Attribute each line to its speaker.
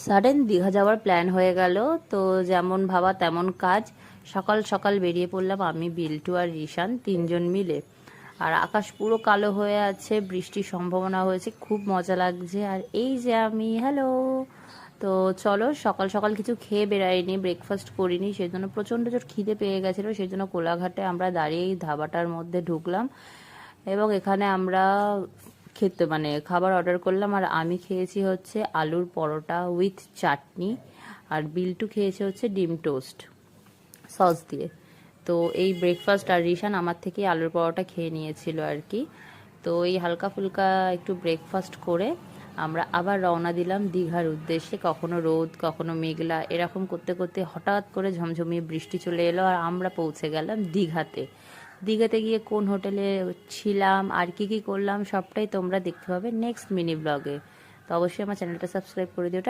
Speaker 1: Sudden Digha যাওয়ার plan হয়ে গেল। তো যেমন ভাবা তেমন কাজ। সকাল সকাল বেরিয়ে পড়লাম আমি, বিল্টু আর রিশান তিনজন মিলে। আর আকাশ পুরো কালো হয়ে আছে, বৃষ্টির সম্ভাবনা হয়েছে, খুব মজা লাগছে। আর এই যে আমি, হ্যালো। তো চলো, সকাল সকাল কিছু খেয়ে বেরাইনি, ব্রেকফাস্ট করিনি, সেই জন্য প্রচণ্ড জোর খিদে পেয়ে গেছিলো। সেই জন্য কোলাঘাটে আমরা দাঁড়িয়ে এই ধাবাটার মধ্যে ঢুকলাম এবং এখানে আমরা খেতে খাবার অর্ডার করলাম। আর আমি খেয়েছি হচ্ছে আলুর পরোটা উইথ চাটনি, আর বিল্টু খেয়েছে হচ্ছে ডিম টোস্ট সস দিয়ে। তো এই ব্রেকফাস্ট, আর রিশান আমার থেকে আলুর পরোটা খেয়ে নিয়েছিল আর কি। তো এই হালকা ফুলকা একটু ব্রেকফাস্ট করে আমরা আবার রওনা দিলাম দীঘার উদ্দেশ্যে। কখনো রোদ, কখনো মেঘলা, এরকম করতে করতে হঠাৎ করে ঝমঝমিয়ে বৃষ্টি চলে এলো আর আমরা পৌঁছে গেলাম দীঘাতে। দীঘাতে গিয়ে কোন হোটেলে ছিলাম আর কি কি করলাম সবটাই তোমরা দেখতে পাবে নেক্সট মিনি ব্লগে। তো অবশ্যই আমার চ্যানেলটা সাবস্ক্রাইব করে দিও।